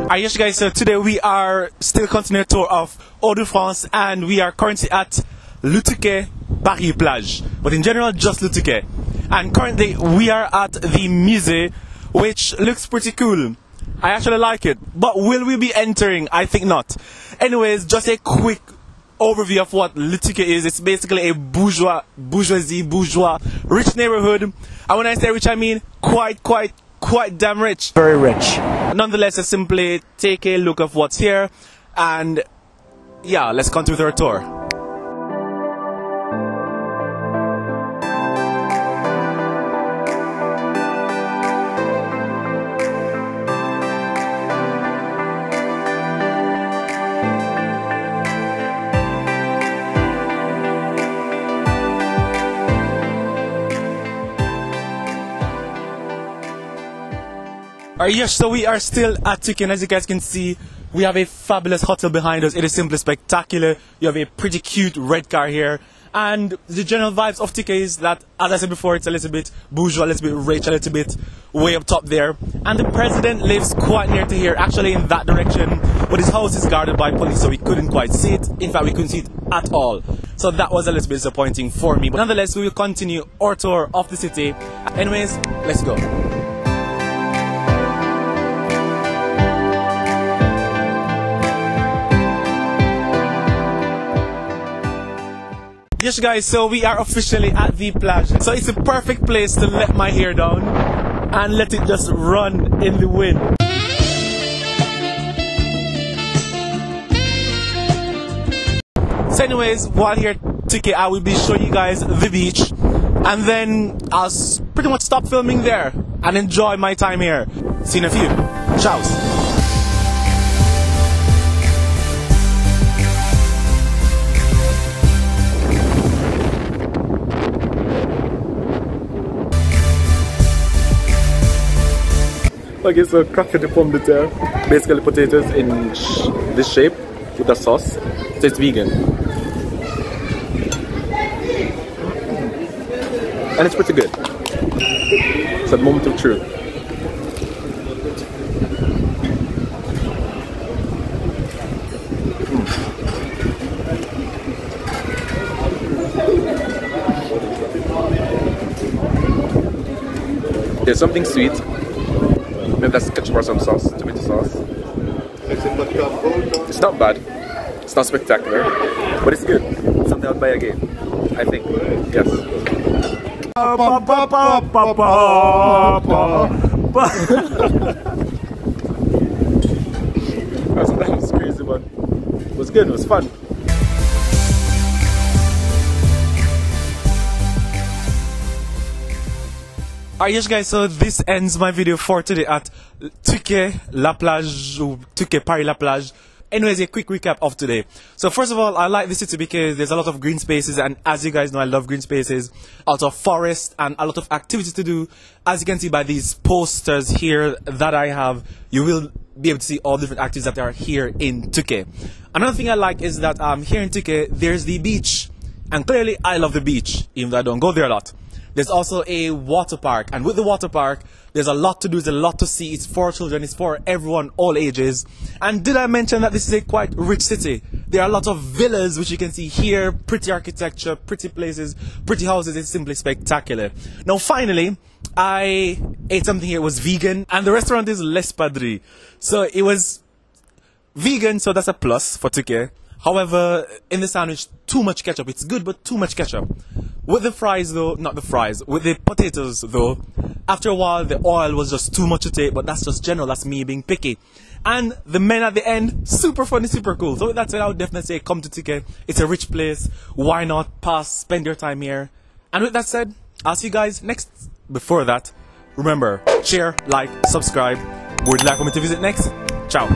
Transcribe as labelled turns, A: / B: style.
A: Alright, yes guys, so today we are still continuing a tour of Hauts-de-France and we are currently at Le Touquet Paris Plage, but in general just Le Touquet. And currently we are at the Musée, which looks pretty cool. I actually like it, but will we be entering? I think not. Anyways, just a quick overview of what Le Touquet is. It's basically a bourgeois rich neighborhood. And when I say rich, I mean quite damn rich.
B: Very rich.
A: Nonetheless, let's simply take a look of what's here, and yeah, let's continue with our tour. Yes, so we are still at Touquet, and as you guys can see, we have a fabulous hotel behind us. It is simply spectacular. You have a pretty cute red car here, and the general vibes of Touquet is that, as I said before, it's a little bit bourgeois, a little bit rich, a little bit way up top there. And the president lives quite near to here, actually in that direction, but his house is guarded by police, so we couldn't quite see it. In fact, we couldn't see it at all. So that was a little bit disappointing for me. But nonetheless, we will continue our tour of the city. Anyways, let's go. Yes guys, so we are officially at the plage. So it's a perfect place to let my hair down and let it just run in the wind. So anyways, while here at Touquet, I will be showing you guys the beach, and then I'll pretty much stop filming there and enjoy my time here. See you in a few. Ciao. Okay, so cracker de pomme de terre, basically potatoes in this shape with a sauce, so it's vegan. And it's pretty good. It's a moment of truth. There's something sweet. Maybe that's ketchup or some sauce, tomato sauce. It's not bad. It's not spectacular, but it's good. It's something I'll buy again, I think. Yes. That was crazy, but it was good. It was fun. Alright, yes guys, so this ends my video for today at Touquet La Plage, or Touquet Paris La Plage. Anyways, a quick recap of today. So first of all, I like the city because there's a lot of green spaces, and as you guys know, I love green spaces. A lot of forest and a lot of activities to do. As you can see by these posters here that I have, you will be able to see all different activities that are here in Touquet. Another thing I like is that here in Touquet, there's the beach. And clearly, I love the beach, even though I don't go there a lot. There's also a water park, and with the water park, there's a lot to do, there's a lot to see. It's for children, it's for everyone, all ages. And did I mention that this is a quite rich city? There are a lot of villas, which you can see here, pretty architecture, pretty places, pretty houses. It's simply spectacular. Now finally, I ate something here. It was vegan, and the restaurant is L'Espadrille. So it was vegan, so that's a plus for Touquet. However, in the sandwich, too much ketchup. It's good, but too much ketchup. With the fries though, not the fries, with the potatoes though, after a while the oil was just too much to take, but that's just general, that's me being picky. And the men at the end, super funny, super cool. So with that said, I would definitely say come to Touquet. It's a rich place. Why not pass, spend your time here? And with that said, I'll see you guys next. Before that, remember, share, like, subscribe. Would you like for me to visit next? Ciao.